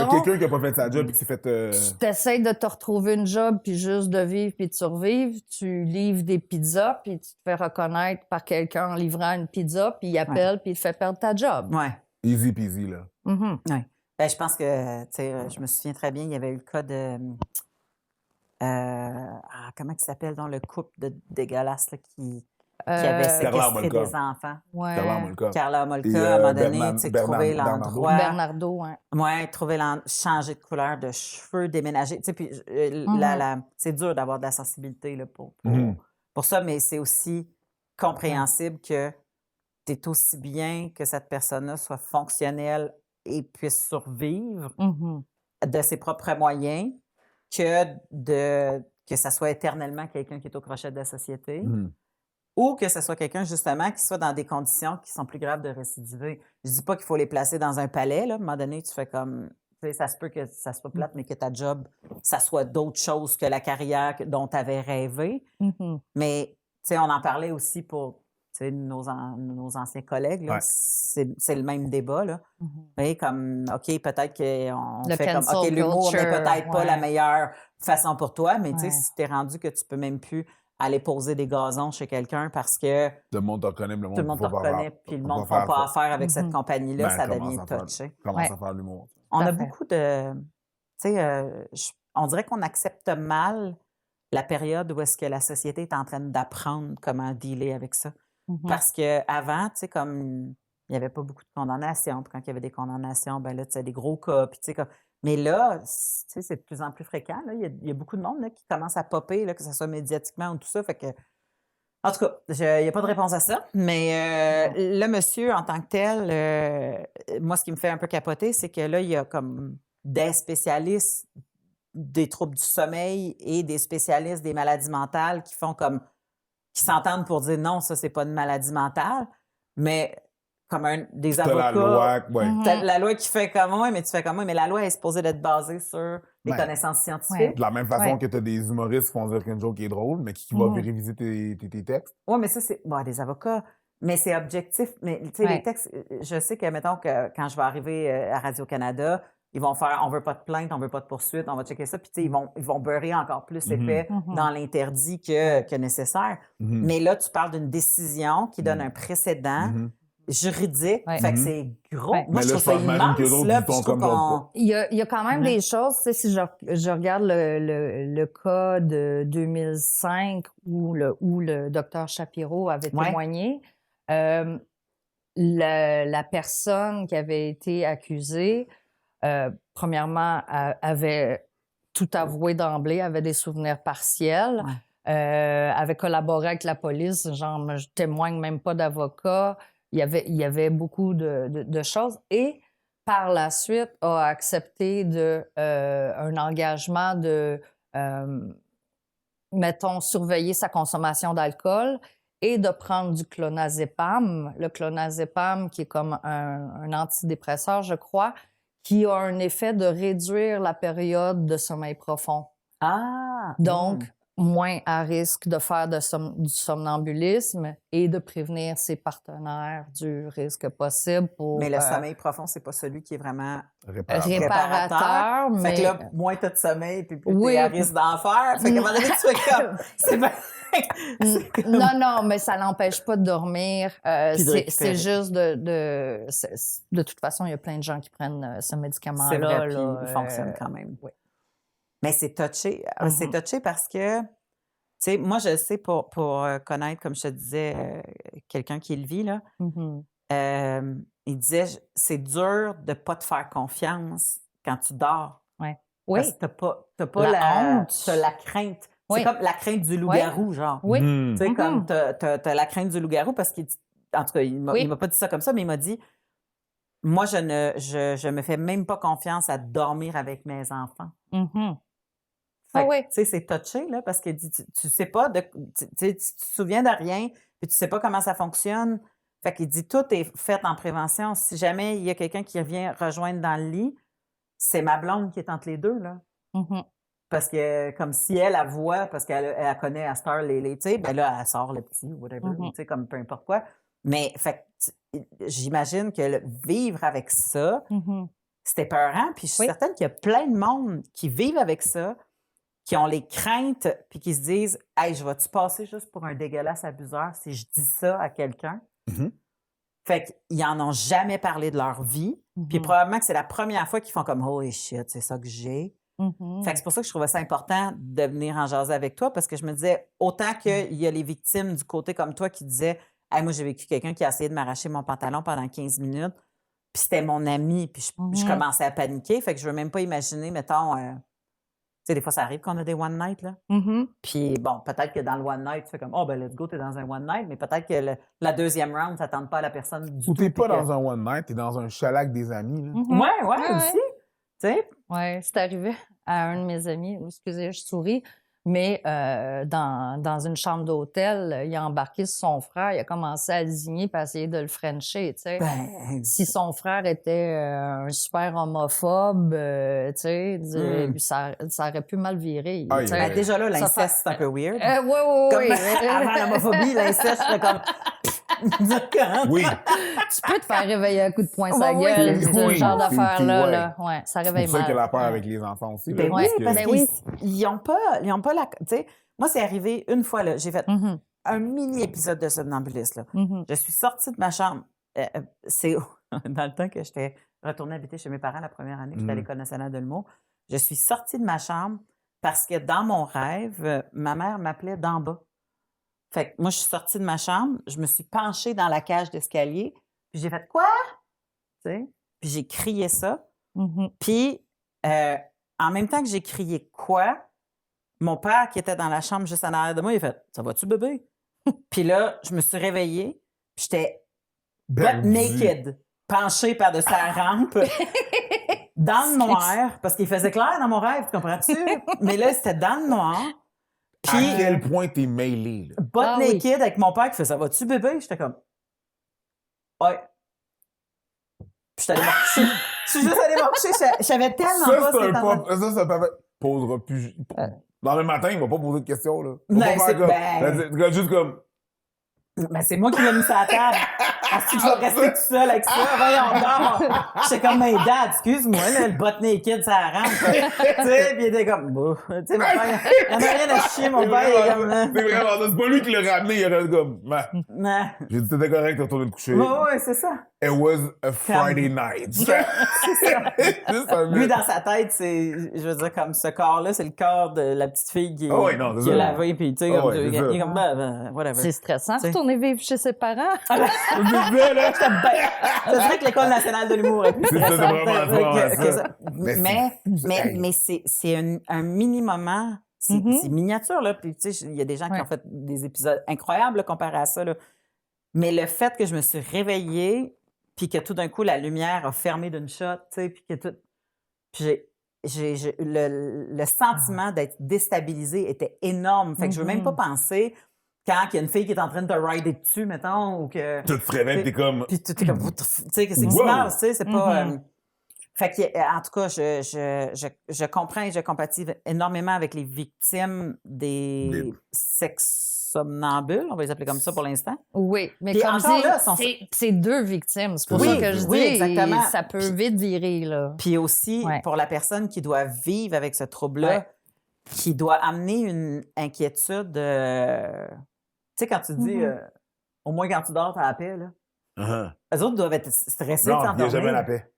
quelqu'un qui n'a pas fait sa job et qui s'est fait... Tu essaies de te retrouver une job puis juste de vivre puis de survivre. Tu livres des pizzas puis tu te fais reconnaître par quelqu'un en livrant une pizza puis il appelle puis il te fait perdre ta job. Easy peasy, là. Ben, je pense que, tu sais, je me souviens très bien, il y avait eu le cas de... comment il s'appelle, dans le couple dégueulasse là, qui avait séquestré des enfants. Carla Molka, à un moment donné, tu sais, trouver l'endroit. Bernardo, changer de couleur de cheveux, déménager. Tu sais, puis c'est dur d'avoir de la sensibilité là, pour ça, mais c'est aussi compréhensible que tu es aussi bien que cette personne-là soit fonctionnelle et puisse survivre de ses propres moyens que ça soit éternellement quelqu'un qui est au crochet de la société. Ou que ce soit quelqu'un, justement, qui soit dans des conditions qui sont plus graves de récidiver. Je dis pas qu'il faut les placer dans un palais, là. À un moment donné, tu fais comme... Tu sais, ça se peut que ça soit plate, mais que ta job, ça soit d'autres choses que la carrière dont tu avais rêvé. Mais, tu sais, on en parlait aussi pour nos anciens collègues, là. C'est le même débat, là. Et comme, OK, peut-être qu'on fait comme... OK, l'humour n'est peut-être pas la meilleure façon pour toi, mais tu sais, si t'es rendu que tu peux même plus aller poser des gazons chez quelqu'un parce que Tout le monde te reconnaît, le tout le monde te faut pas reconnaît, faire- puis le faut monde ne pas fera pas faire affaire avec cette compagnie-là, Ben, ça commence devient à faire- touché. Commence Ouais. à faire de l'humour. On Tout à a fait. beaucoup de... Tu sais, on dirait qu'on accepte mal la période où est-ce que la société est en train d'apprendre comment dealer avec ça. Parce qu'avant, tu sais, comme il n'y avait pas beaucoup de condamnations, puis quand il y avait des condamnations, ben là, tu sais, des gros cas, puis tu sais, comme... Mais là, tu sais, c'est de plus en plus fréquent, là. Il y a beaucoup de monde là, qui commence à popper, là, que ce soit médiatiquement ou tout ça, fait que... En tout cas, il n'y a pas de réponse à ça, mais le monsieur, en tant que tel, moi, ce qui me fait un peu capoter, c'est que là, il y a comme des spécialistes des troubles du sommeil et des spécialistes des maladies mentales qui font comme... qui s'entendent pour dire non, ça, c'est pas une maladie mentale, mais comme des T'as avocats... la loi, ouais. T'as la loi qui fait comme moi, mais tu fais comme moi, mais la loi est supposée d'être basée sur des Ouais. connaissances scientifiques. De la même façon Ouais. que t'as des humoristes qui vont dire qu'une joke est drôle, mais qui va réviser tes textes. Oui, mais ça, c'est bon, des avocats, mais c'est objectif. Mais tu sais, les Ouais. textes, je sais que, mettons, que quand je vais arriver à Radio-Canada, ils vont faire on veut pas de plainte, on veut pas de poursuite, on va checker ça. Puis, tu sais, ils vont beurrer encore plus épais dans l'interdit que nécessaire. Mais là, tu parles d'une décision qui donne un précédent juridique. Ouais. Fait que c'est gros. Ouais. Moi, Mais je là, trouve ça j'imagine que immense, d'autres là. y Puis je sont trouve comme d'autres qu'on... Il y a quand même des choses, tu sais, si je regarde le cas de 2005 où le docteur Shapiro avait témoigné, la personne qui avait été accusée, premièrement, avait tout avoué d'emblée, avait des souvenirs partiels, avait collaboré avec la police, genre, je témoigne même pas d'avocat. Il y avait beaucoup de choses. Et par la suite, a accepté un engagement de, mettons, surveiller sa consommation d'alcool et de prendre du clonazepam. Le clonazepam, qui est comme un antidépresseur, je crois, qui a un effet de réduire la période de sommeil profond. Ah! Donc, moins à risque de faire du somnambulisme et de prévenir ses partenaires du risque possible pour... Mais le sommeil profond, c'est pas celui qui est vraiment réparateur. Fait Mais... que là, moins t'as de sommeil, puis plus Oui. t'es à risque d'en faire. Fait qu'à un moment donné, tu fais comme... c'est comme... Non, mais ça l'empêche pas de dormir. Puis de récupérer. C'est juste de toute façon, il y a plein de gens qui prennent ce médicament-là. C'est vrai, puis là, il fonctionne quand même. Oui. Mais c'est touché. C'est touché parce que, tu sais, moi, je sais pour connaître, comme je te disais, quelqu'un qui le vit, là, il disait, c'est dur de pas te faire confiance quand tu dors. Ouais. Parce que t'as pas La honte. T'as la crainte. Oui. C'est comme la crainte du loup-garou, genre. Oui. Tu sais, comme t'as la crainte du loup-garou parce qu'il... En tout cas, il m'a pas dit ça comme ça, mais il m'a dit, moi, je me fais même pas confiance à dormir avec mes enfants. Fait que, tu sais, c'est touché, là, parce qu'il dit, tu sais pas, tu te souviens de rien, puis tu sais pas comment ça fonctionne. Fait qu'il dit, tout est fait en prévention. Si jamais il y a quelqu'un qui vient rejoindre dans le lit, c'est ma blonde qui est entre les deux, là. Parce que, comme si elle voit, parce qu'elle connaît à Star les tu sais, ben là, elle sort le petit, whatever, tu sais, comme peu importe quoi. Mais, fait j'imagine que vivre avec ça, c'était peurant. Puis je suis certaine qu'il y a plein de monde qui vivent avec ça, qui ont les craintes, puis qui se disent « Hey, je vais-tu passer juste pour un dégueulasse abuseur si je dis ça à quelqu'un? Fait qu'ils en ont jamais parlé de leur vie. Puis probablement que c'est la première fois qu'ils font comme « Holy shit, c'est ça que j'ai. » Fait que c'est pour ça que je trouvais ça important de venir en jaser avec toi, parce que je me disais, autant qu'il y a les victimes du côté comme toi qui disaient « Hey, moi, j'ai vécu quelqu'un qui a essayé de m'arracher mon pantalon pendant 15 minutes, puis c'était mon ami, puis je commençais à paniquer. » Fait que je veux même pas imaginer, mettons... Tu sais, des fois, ça arrive qu'on a des one night, là. Puis, bon, peut-être que dans le one night, tu fais comme, oh, ben, let's go, t'es dans un one night, mais peut-être que la deuxième round, ça tente pas à la personne du tout. Ou t'es pas dans un one night, t'es dans un chalet avec des amis, là. Ouais, aussi. Tu sais? Oui, c'est arrivé à un de mes amis. Excusez, je souris. Mais dans une chambre d'hôtel, il a embarqué sur son frère, il a commencé à désigner et à essayer de le frencher, tu sais. Ben... Si son frère était un super homophobe, tu sais, ça aurait pu mal virer. Aïe, tu sais. aïe. Déjà là, l'inceste, c'est un peu weird. Oui. Avant l'homophobie, l'inceste, c'était comme... Oui. Tu peux te faire réveiller un coup de poing sa Oui, gueule, oui. ce genre d'affaires-là. Ouais. Là. Ouais, ça C'est réveille pour ça mal. qu'elle a peur avec les enfants aussi. Ben là, oui, parce que- parce qu'ils n'ont pas la... Tu sais, Moi, c'est arrivé une fois, là. J'ai fait un mini-épisode de somnambulisme, là. Je suis sortie de ma chambre. C'est dans le temps que j'étais retournée habiter chez mes parents la première année que j'étais à l'École nationale de l'humour. Je suis sortie de ma chambre parce que dans mon rêve, ma mère m'appelait d'en bas. Fait que moi, je suis sortie de ma chambre, je me suis penchée dans la cage d'escalier, puis j'ai fait « Quoi? » Tu sais? Puis j'ai crié ça. Puis, en même temps que j'ai crié « Quoi? », mon père, qui était dans la chambre juste en arrière de moi, il a fait « Ça va-tu, bébé? » Puis là, je me suis réveillée, puis j'étais butt naked, penchée par-dessus la rampe, dans le noir, parce qu'il faisait clair dans mon rêve, tu comprends-tu? Mais là, c'était dans le noir. Puis, à quel point t'es mêlé, là? Butt naked avec mon père qui fait « Ça va-tu, bébé? » J'étais comme « Ouais. » Puis j'étais allée me coucher. Je suis juste allée me coucher. Je savais tellement pas Ça, c'est pas... Posera plus... Dans le matin, il va pas poser de questions, là. Non, c'est... Comme... Juste comme... Ben, c'est moi qui l'ai mis sur la table. Est-ce que je vais rester tout seul avec ça? Voyons donc. J'étais comme, mais dad, excuse-moi, là, le butt naked, ça rentre. Tu sais, pis il était comme, tu sais, mon père, il en a rien à chier, mon père, il est comme, c'est vraiment ça. C'est pas lui qui l'a ramené, il aurait comme, j'ai dit, t'étais correct de retourner te coucher. Ouais, c'est ça. It was a Friday night. C'est ça. Lui, dans sa tête, c'est, je veux dire, comme ce corps-là, c'est le corps de la petite fille qui a lavé, pis tu sais, comme, il est comme, whatever. C'est stressant, retourner vivre chez ses parents. Je dirais que l'École nationale de l'humour est plus stressante ça. Mais c'est un mini-moment. C'est miniature, là. Puis, tu sais, il y a des gens qui ont fait des épisodes incroyables là, comparé à ça, là. Mais le fait que je me suis réveillée, puis que tout d'un coup, la lumière a fermé d'une shot, tu sais, puis que tout... Puis le sentiment d'être déstabilisée était énorme. Fait que je veux même pas penser... Quand il y a une fille qui est en train de te rider dessus, mettons, ou que... Tu te réveilles, t'es comme... Puis tu es comme... Tu sais, qu'est-ce qui se passe, tu sais, c'est pas... Fait que, en tout cas, je comprends et je compatis énormément avec les victimes des sex-somnambules, on va les appeler comme ça pour l'instant. Oui, mais puis comme c'est deux victimes, c'est pour ça que je dis, exactement. Ça peut vite virer, là. Puis aussi, pour la personne qui doit vivre avec ce trouble-là, qui doit amener une inquiétude... Tu sais, quand tu dis, au moins quand tu dors, t'as la paix, là. Eux autres doivent être stressés de s'endormir. Non, il n'y a jamais la paix.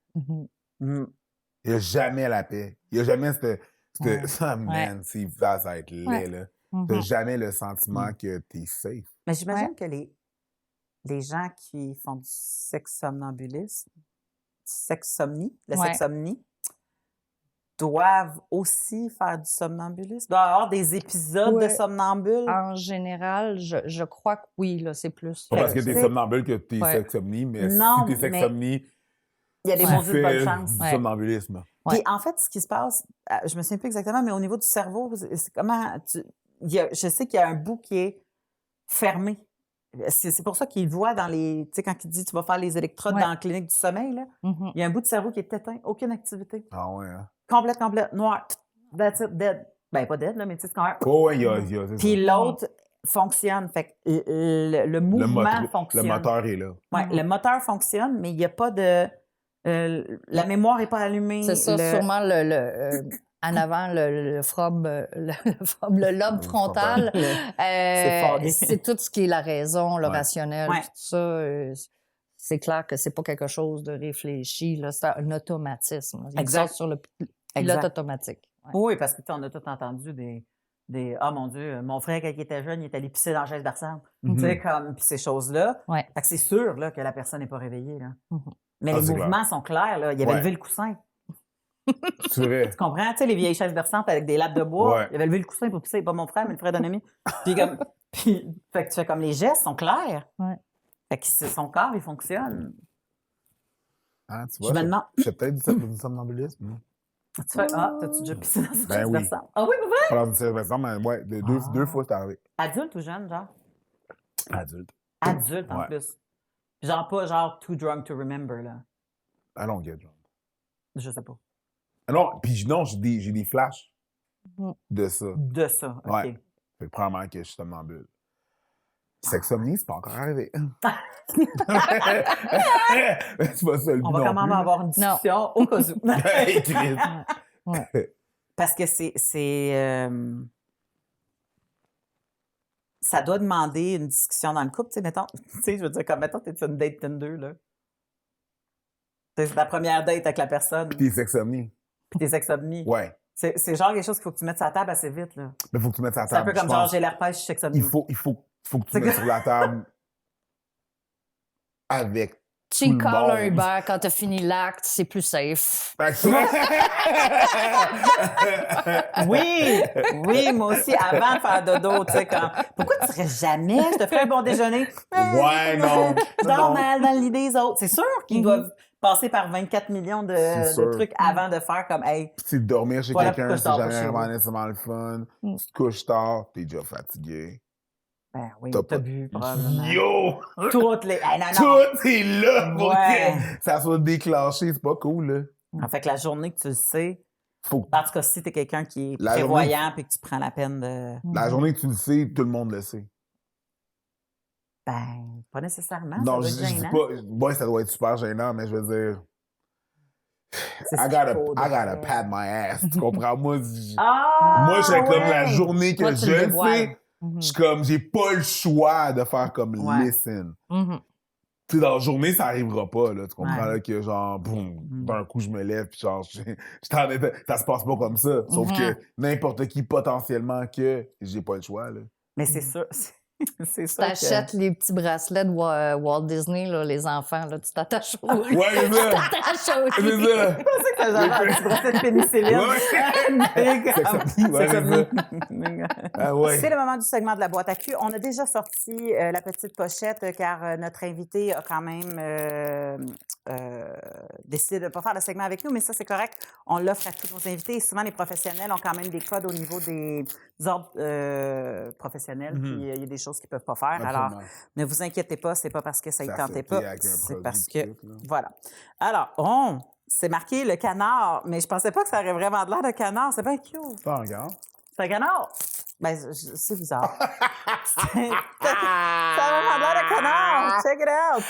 Il n'y a jamais la paix. Il n'y a jamais ça, man, ça va être laid, là. Tu n'as jamais le sentiment que tu es safe. Mais j'imagine que les gens qui font du sexsomnambulisme, sexsomnie, sexsomnie, doivent aussi faire du somnambulisme? Doivent avoir des épisodes de somnambule? En général, je crois que oui, là, c'est plus... Pas parce que t'es somnambule que t'es sexsomnie, mais si t'es sexomnie, il y a des maudites bonnes chances. Du somnambulisme. Puis en fait, ce qui se passe, je me souviens plus exactement, mais au niveau du cerveau, c'est comment... je sais qu'il y a un bout qui est fermé. C'est pour ça qu'il voit dans les... Tu sais, quand il dit tu vas faire les électrodes dans la clinique du sommeil, là, il y a un bout de cerveau qui est éteint, aucune activité. Ah ouais, hein? Complète, noir. That's it, dead. Ben, pas dead, là, mais tu sais, c'est quand même... Oh, ouais, il y a puis l'autre fonctionne. Fait que le mouvement fonctionne. Le moteur est là. Oui, le moteur fonctionne, mais il n'y a pas de... la mémoire n'est pas allumée. C'est ça, sûrement en avant, le lobe frontal. C'est tout ce qui est la raison, le rationnel, tout ça. C'est clair que c'est pas quelque chose de réfléchi, là, c'est un automatisme. Exact. Sur le pilote automatique. Ouais. Oui, parce que on a tout entendu des ah mon Dieu, mon frère quand il était jeune, il est allé pisser dans la chaise berçante. Tu sais, comme puis ces choses-là. Ouais. Fait que c'est sûr là, que la personne n'est pas réveillée. Là. Mais les mouvements sont clairs, là. Il avait levé le coussin. C'est vrai. Tu comprends? Tu sais, les vieilles chaises berçantes avec des lattes de bois. Il avait levé le coussin pour pisser, pas mon frère, mais le frère d'un ami. Puis fait que tu fais comme les gestes sont clairs. Ouais. Fait que son corps, il fonctionne. Ah, tu vois, j'ai peut-être du somnambulisme. Tu fais, t'as-tu déjà pissé dans une chaise berçante? Ah oui, pour vrai? Pas dans une chaise berçante, mais ouais, deux fois, c'est arrivé. Adulte ou jeune, genre? Adulte. Adulte, en plus. Genre pas genre too drunk to remember, là. I don't get drunk. Je sais pas. Non, puis non, j'ai des flashs de ça. De ça, OK. Ouais. Fait que probablement que je suis somnambule. Sexomnie, c'est pas encore arrivé. C'est pas ça le but. On va quand même avoir une discussion au cas où. Parce que c'est ça doit demander une discussion dans le couple, tu sais, mettons, tu sais, je veux dire, comme, mettons, t'es sur une date Tinder, là. C'est ta première date avec la personne, Puis t'es sexomnie. puis t'es sexomnie. Ouais. C'est genre quelque chose qu'il faut que tu mettes sur la table assez vite, là. Mais faut que tu mettes ça à C'est un table. peu comme je genre, pense. j'ai l'herpès, je suis sexomnie. Il faut que tu mettes sur la table avec tout Tu le calls un monde. Uber quand t'as fini l'acte, c'est plus safe. Oui, moi aussi, avant de faire dodo, tu sais, quand... Pourquoi tu serais jamais, je te ferais un bon déjeuner? Ouais, non. Je dors Non. mal dans le lit des autres. C'est sûr qu'ils doivent passer par 24 millions C'est de sûr. trucs avant de faire comme, hey, Puis, tu sais, dormir chez Voilà quelqu'un, pourquoi je c'est dors pas jamais chez vraiment vous. nécessairement le fun. Mm. Tu te couches tard, t'es déjà fatigué. ben oui, T'as t'as pas- bu, probablement. Yo! Toutes les... Hey, non. Tout est là pour Ouais. que ça soit déclenché. C'est pas cool, là. En fait que la journée que tu le sais, Faut... en tout cas, si t'es quelqu'un qui est La prévoyant puis que tu prends la peine de... La journée que tu le sais, tout le monde le sait. Ben, pas nécessairement, Non, ça je doit être dis gênant. pas... Ouais, ça doit être super gênant, mais je veux dire... C'est ce I qu'il gotta faudrait. pat my ass. Tu comprends? Moi, Ah! moi, je serais comme la ouais! journée que Toi, tu je le le dévoiles. sais. Je suis comme, j'ai pas le choix de faire comme Ouais. listen. Mhm. Tu sais, dans la journée, ça arrivera pas, là. Tu comprends, Ouais. là, que genre, boum, d'un coup, je me lève, puis genre, ça se passe pas comme ça. Sauf que n'importe qui, potentiellement, que j'ai pas le choix, là. Mais c'est sûr, c'est sûr que... T'achètes les petits bracelets de Walt Disney, là, les enfants, là, tu t'attaches au lit. Ouais, c'est ça. T'attaches au C'est lit. ça. que j'avais un petit bracelet de pénicilline. Ouais. C'est ça. Ouais, c'est ça. Ah ouais. C'est le moment du segment de la boîte à cul. On a déjà sorti la petite pochette car notre invité a quand même décidé de ne pas faire le segment avec nous, mais ça, c'est correct. On l'offre à tous nos invités et souvent, les professionnels ont quand même des codes au niveau des ordres professionnels, puis il y a des choses qu'ils ne peuvent pas faire. Absolument. Alors, ne vous inquiétez pas, c'est pas parce que ça ne tentait S'accepter pas, avec un c'est produit parce pis que... tout, là. Voilà. Alors, c'est marqué le canard, mais je pensais pas que ça aurait vraiment de l'air de canard. C'est pas cute. Pas regarde. C'est un canard? Ben, c'est bizarre. Ça a vraiment de l'air de canard. Check it out.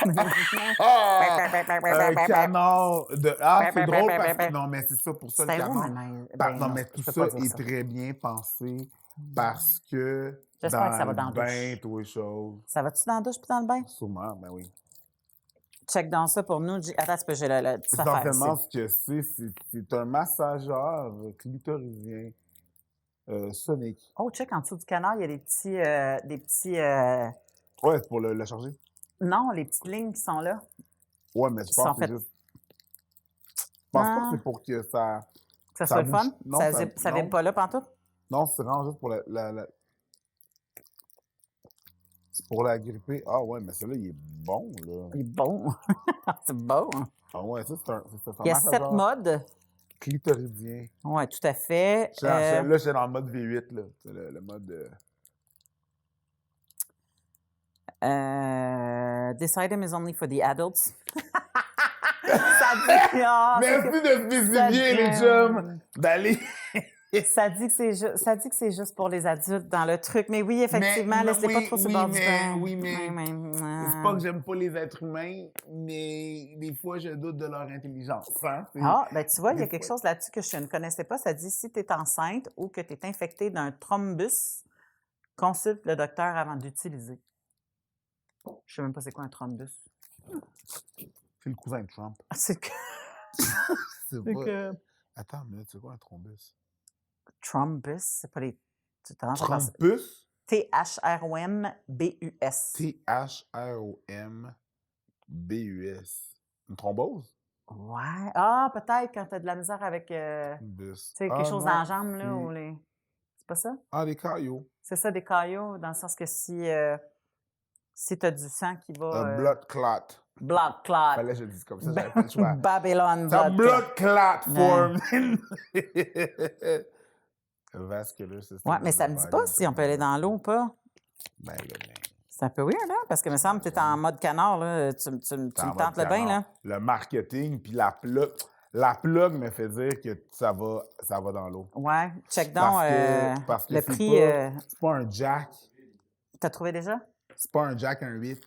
Un canard de... Ah, c'est drôle parce que... Non, mais c'est ça, pour ça, le C'est un canard... roman. Non, mais tout ça est très bien pensé parce que J'espère que ça va dans le la bain, douche. toutes les choses... Ça va-tu dans la douche puis dans le bain? Sûrement, ben oui. Check dans ça pour nous. Attends, c'est pas j'ai la petite affaire. Essentiellement, ce que c'est un massageur clitoridien sonique. Oh, check, en dessous du canard, il y a des petits... Ouais, c'est pour le charger. Non, les petites lignes qui sont là. Ouais, mais je Qui sont pense que c'est faites- juste... Je pense pas Ah. que c'est pour que ça... Que ça Ça soit le fun? bouge. Non, Ça ça- vibre non. pas là, pantoute? Non, c'est vraiment juste pour C'est pour la gripper. Ah ouais, mais celui-là, il est bon, là. Il est bon. C'est beau. Ah ouais, ça, c'est un Il y a massageur 7 modes. clitoridien. Oui, tout à fait. Là, j'étais dans le mode V8, là. C'est le mode... This item is only for the adults. Ça dit... Ah, Merci de spécifier, les chums, d'aller... ça dit que c'est juste pour les adultes dans le truc. Mais oui, effectivement, Mais- laisse-les oui, pas trop sur le bord du bain. oui, mais- C'est pas ah. que j'aime pas les êtres humains, mais des fois, je doute de leur intelligence. Hein? Ah, ben tu vois, il y a Des quelque fois. chose là-dessus que je ne connaissais pas. Ça dit si tu es enceinte ou que tu es infecté d'un thrombus, consulte le docteur avant d'utiliser. Je sais même pas c'est quoi un thrombus. C'est le cousin de Trump. C'est que... C'est c'est pas... que... Attends, mais c'est quoi un thrombus? Thrombus, c'est pas les... Tu t'en rends compte? Trombus? T-H-R-O-M-B-U-S. T-H-R-O-M-B-U-S. Une thrombose? Ouais. Ah, peut-être quand tu as de la misère avec... Bus. Tu sais, quelque chose dans la jambe, là, ou les... C'est pas ça? Ah, les caillots. C'est ça, des caillots, dans le sens que si tu as du sang qui va... Un blood clot. blood clot. Fallait que je le dise comme ça, j'avais pas le choix. Babylon C'est un blood clot. blood clot form. Vascular system. Ouais, mais ça me dit pas si on peut aller dans l'eau ou pas. Ben là, ben, C'est un peu weird, hein? Parce que, me semble, tu es en mode canard, là. Tu me tentes le bain, là. Le marketing, puis la plug. La plug me fait dire que ça va dans l'eau. Ouais. Check donc Parce que le c'est prix. c'est pas un jack. T'as trouvé déjà? C'est pas un jack, un 8.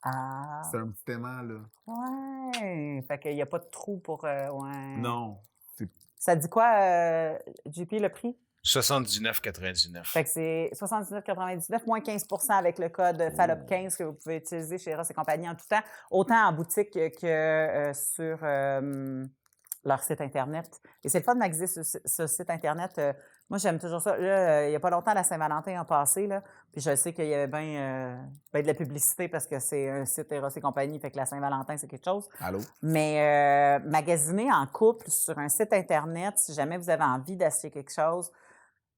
Ah. C'est un petit aimant, là. Ouais. Fait qu'il n'y a pas de trou pour. Ouais. Non. Ça dit quoi, JP, le prix? 79,99. Fait que c'est 79,99 moins 15 avec le code FALLOP15 que vous pouvez utiliser chez Ross et compagnie en tout temps, autant en boutique que sur leur site Internet. Et c'est le fun d'exister sur ce site Internet. Moi, j'aime toujours ça. Là, il n'y a pas longtemps, la Saint-Valentin a passé, là, puis je sais qu'il y avait bien de la publicité parce que c'est un site Ross et compagnie, fait que la Saint-Valentin, c'est quelque chose. Allô? Mais magasiner en couple sur un site Internet, si jamais vous avez envie d'acheter quelque chose,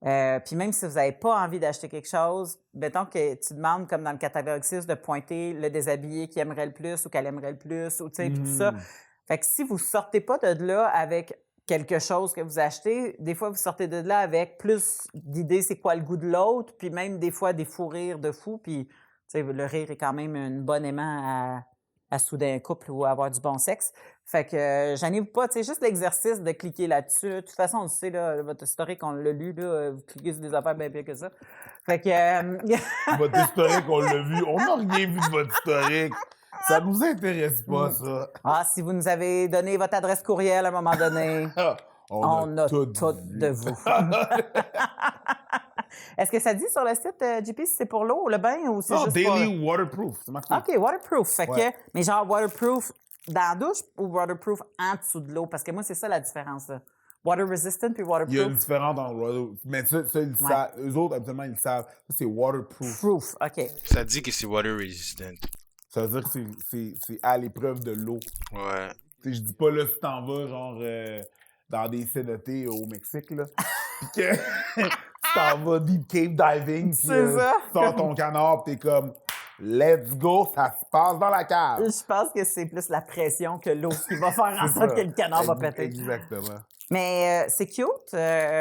puis même si vous n'avez pas envie d'acheter quelque chose, mettons que tu demandes, comme dans le catalogue 6, de pointer le déshabillé qui aimerait le plus ou qu'elle aimerait le plus, ou tu sais, puis tout ça. Fait que si vous sortez pas de là avec quelque chose que vous achetez, des fois, vous sortez de là avec plus d'idées c'est quoi le goût de l'autre, puis même des fois des fous rires de fou, puis tu sais, le rire est quand même un bon aimant à souder un couple ou à avoir du bon sexe. Fait que j'en ai pas, tu sais, juste l'exercice de cliquer là-dessus. De toute façon, on le sait, là, votre historique, on l'a lu, là, vous cliquez sur des affaires bien pires que ça. Fait que... Votre historique, on l'a vu. On n'a rien vu de votre historique. Ça nous intéresse pas, ça. Ah, si vous nous avez donné votre adresse courriel à un moment donné, on a tout de vous. Est-ce que ça dit sur le site, JP, si c'est pour l'eau, le bain, ou c'est juste daily waterproof. C'est marqué. OK, waterproof. Fait que, mais genre waterproof dans la douche ou waterproof en dessous de l'eau? Parce que moi, c'est ça la différence, là. Water resistant puis waterproof. Il y a une différence dans le waterproof. Mais ça ils savent. Eux autres, habituellement, ils savent. Ça, c'est waterproof. Proof, OK. Ça dit que c'est water resistant. Ça veut dire que c'est à l'épreuve de l'eau. Ouais. T'sais, je dis pas là, si t'en vas, genre, dans des cénotés au Mexique, là. Pis que tu t'en vas deep cave diving, pis C'est ça. tu sors ton canard, pis t'es comme, let's go, ça se passe dans la cave. Je pense que c'est plus la pression que l'eau qui va faire en sorte que le canard va péter. Exactement. Mais c'est cute. C'est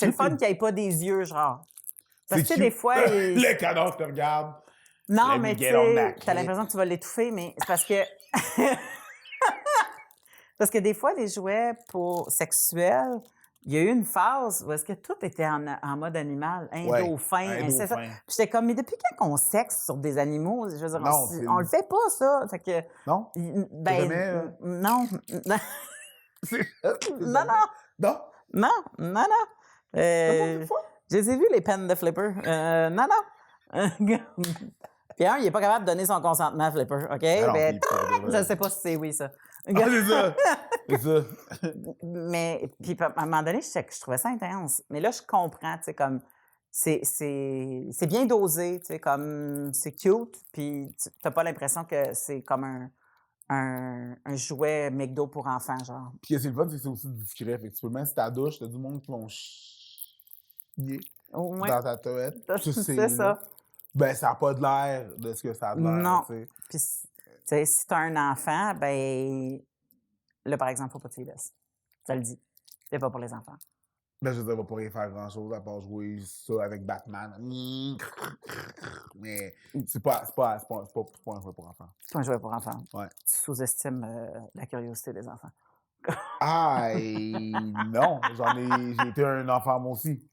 le fun qu'il n'y ait pas des yeux, genre. Parce que C'est des cute. fois... Le canard te regarde. Non, Let mais me tu get on sais, that t'as clip. l'impression que tu vas l'étouffer, mais c'est parce que... Parce que des fois, les jouets pour sexuels, il y a eu une phase où est-ce que tout était en mode animal, un Ouais, dauphin, un c'est ça. dauphin. Puis j'étais comme, mais depuis quand on sexe sur des animaux? Je veux dire, Non, c'est- on le fait pas, ça. Fait que... Non? Ben, Jamais, non. Non, Non. non. Non, non, non. N'importe quoi. Je les ai vus, les peines de Flipper. Non, non. Puis il n'est pas capable de donner son consentement à Flipper, OK? Alors, Ben, il- je ne sais pas si c'est oui, ça. Ah, c'est ça. C'est ça. Mais, puis à un moment donné, je trouvais ça intense. Mais là, je comprends, tu sais, comme, c'est bien dosé, tu sais, comme, c'est cute, puis tu n'as pas l'impression que c'est comme un jouet McDo pour enfants, genre. Puis c'est le fun, c'est que c'est aussi discret. Fait que tu peux même si t'es à la douche, t'as du monde qui vont chier Ouais, dans ta toilette. Tu sais, c'est là. ça. Ben, ça n'a pas de l'air de ce que ça a de l'air. Non. Tu sais. Puis, tu sais, si tu as un enfant, ben là, par exemple, faut pas que tu les laisses. Ça le dit. C'est pas pour les enfants. Ben, je veux dire, on va pas rien faire grand-chose à part jouer ça avec Batman. Mais c'est pas un jeu pour enfants. C'est pas un jouet pour enfants. Ouais. Tu sous-estimes la curiosité des enfants. Aïe, non, j'ai été un enfant moi aussi.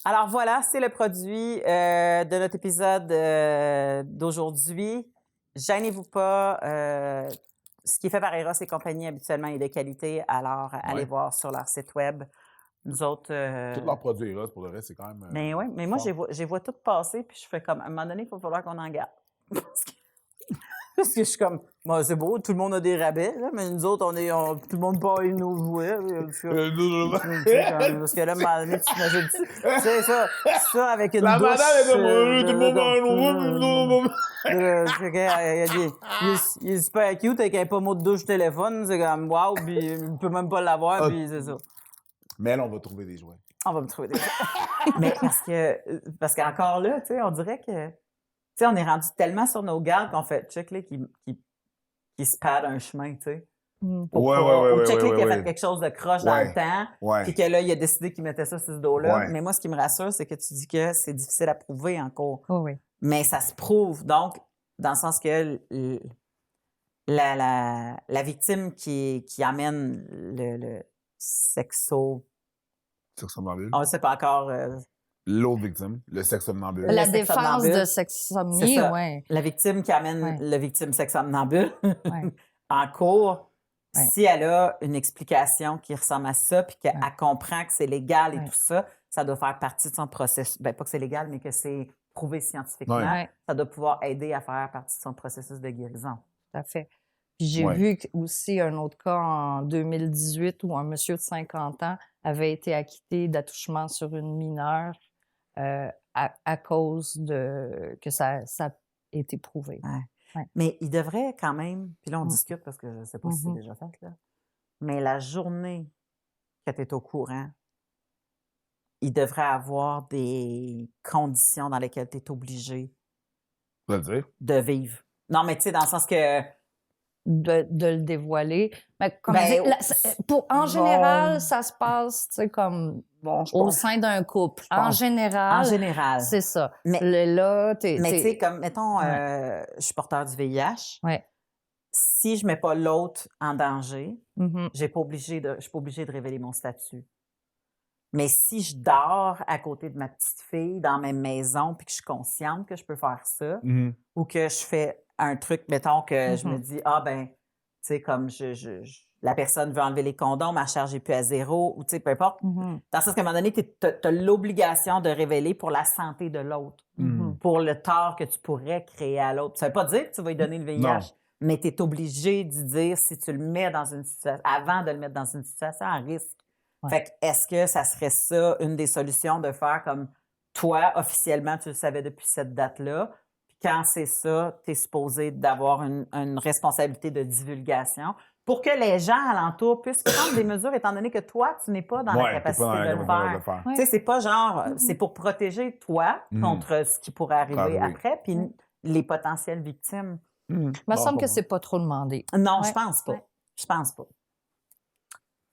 Alors voilà, c'est le produit de notre épisode d'aujourd'hui. Gênez-vous pas. Ce qui est fait par Eros et compagnie habituellement est de qualité, alors allez voir sur leur site web. Nous autres... Tous leurs produits Eros, pour le reste, c'est quand même... Mais oui, mais moi, fort. je les vois toutes passer, puis je fais comme, à un moment donné, il va falloir qu'on en garde. Parce que je suis comme, moi, c'est beau, tout le monde a des rabais, là, mais nous autres, tout le monde paye nos jouets. Parce que là, à un moment donné, tu t'imagines, tu sais, ça avec une La douche... madame est comme, tout le monde Il est super cute avec un pommeau de douche téléphone, c'est comme, wow, puis il peut même pas l'avoir, puis c'est ça. Mais là, on va trouver des jouets. On va me trouver des Mais parce qu'encore là, tu sais, on dirait que, tu sais, on est rendu tellement sur nos gardes qu'on fait check-les qui se perdent un chemin, tu sais. Ouais. Ou check-les qui a fait quelque chose de croche dans le temps, Ouais. puis que là, il a décidé qu'il mettait ça sur ce dos-là. Ouais. Mais moi, ce qui me rassure, c'est que tu dis que c'est difficile à prouver encore. Oh oui. Mais ça se prouve, donc, dans le sens que la victime qui amène le sexo... Sexe somnambule. On ne sait pas encore... L'autre victime, le sexe somnambule. La sexe défense somnambule. de C'est sexsomnie, ça. oui. La victime qui amène Ouais. le victime sexe somnambule Ouais. en cours, Ouais. Si elle a une explication qui ressemble à ça, puis qu'elle Ouais. comprend que c'est légal et Ouais. tout ça, ça doit faire partie de son processus. Ben, pas que c'est légal, mais que c'est prouvé scientifiquement. Ouais. Ça doit pouvoir aider à faire partie de son processus de guérison. Tout à fait. Puis j'ai vu aussi un autre cas en 2018 où un monsieur de 50 ans avait été acquitté d'attouchement sur une mineure à cause de que ça a été prouvé. Ouais. Ouais. Mais il devrait quand même, puis là on Mm. discute parce que je ne sais pas si c'est déjà fait, là, mais la journée que tu es au courant, il devrait avoir des conditions dans lesquelles tu es obligé Tu vas le dire. de vivre. Non, mais tu sais, dans le sens que... De le dévoiler. Mais comme Ben, en bon. général, ça se passe comme Bon, je au pense- sein d'un couple. je pense- En En général, général. c'est ça. Mais- Là, Mais tu sais, comme, mettons, Ouais. je suis porteur du VIH. Ouais. Si je ne mets pas l'autre en danger, Mhm. je suis pas obligée de révéler mon statut. Mais si je dors à côté de ma petite fille dans ma maison puis que je suis consciente que je peux faire ça, Mhm. ou que je fais un truc, mettons que je me dis, ah ben, tu sais, comme la personne veut enlever les condoms, ma charge est plus à zéro, ou tu sais, peu importe. Mhm. Dans le sens qu'à un moment donné, tu as l'obligation de révéler pour la santé de l'autre, Mhm. pour le tort que tu pourrais créer à l'autre. Ça veut pas dire que tu vas lui donner le VIH, Non. mais tu es obligé d'y dire si tu le mets dans une situation, avant de le mettre dans une situation à risque. Ouais. Fait que est-ce que ça serait ça une des solutions de faire comme toi, officiellement, tu le savais depuis cette date-là, puis quand c'est ça, tu es supposé d'avoir une responsabilité de divulgation pour que les gens alentour puissent prendre des mesures étant donné que toi, tu n'es pas dans la Ouais, t'es capacité pas dans la de le capacité de faire. le faire. Ouais. Tu sais, c'est pas genre, c'est pour protéger toi contre ce qui pourrait arriver Arriver. après, puis les potentielles victimes. Il me semble que c'est pas trop demandé. Non, je Ouais. pense pas. Ouais. Je pense pas.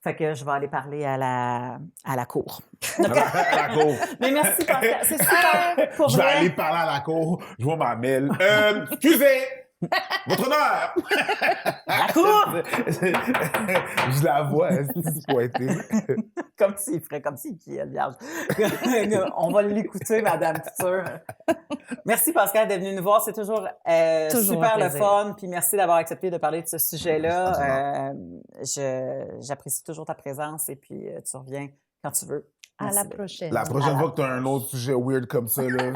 Fait que je vais aller parler à la cour. À la cour. Mais merci, Pascal. C'est super pour Je vais vrai. aller parler à la cour. Je vois ma mail. Excusez! Votre honneur! La cour! Je la vois, elle se pointer. Comme s'il ferait comme s'il qui est vierge. On va l'écouter, Madame Future. Merci, Pascal, d'être venu nous voir. C'est toujours, Toujours super un le plaisir. fun. Puis merci d'avoir accepté de parler de ce sujet-là. J'apprécie toujours ta présence et puis tu reviens quand tu veux. À Merci la beaucoup. prochaine. La prochaine fois que tu as un autre sujet weird comme ça, là,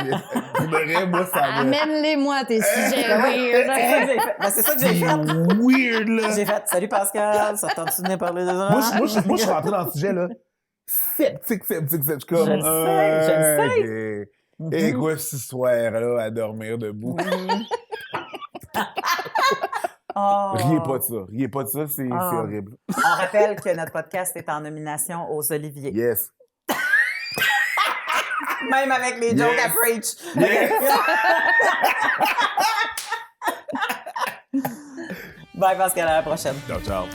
pour de vrai, moi, ça me... Amène-les-moi tes sujets C'est ça weird. que j'ai fait. Ben, c'est ça que j'ai fait. weird, là. J'ai fait. Salut Pascal, ça tente-tu de venir parler de ça? Moi, je suis rentré dans le sujet, là. Sceptique. Je suis comme... Je le sais. OK. Et quoi, ce soir-là, à dormir debout? Oh. Riez pas de ça, c'est horrible. On rappelle que notre podcast est en nomination aux Oliviers. Yes. Même avec les jokes à preach. Yes. Bye Pascal, à la prochaine. Ciao, ciao.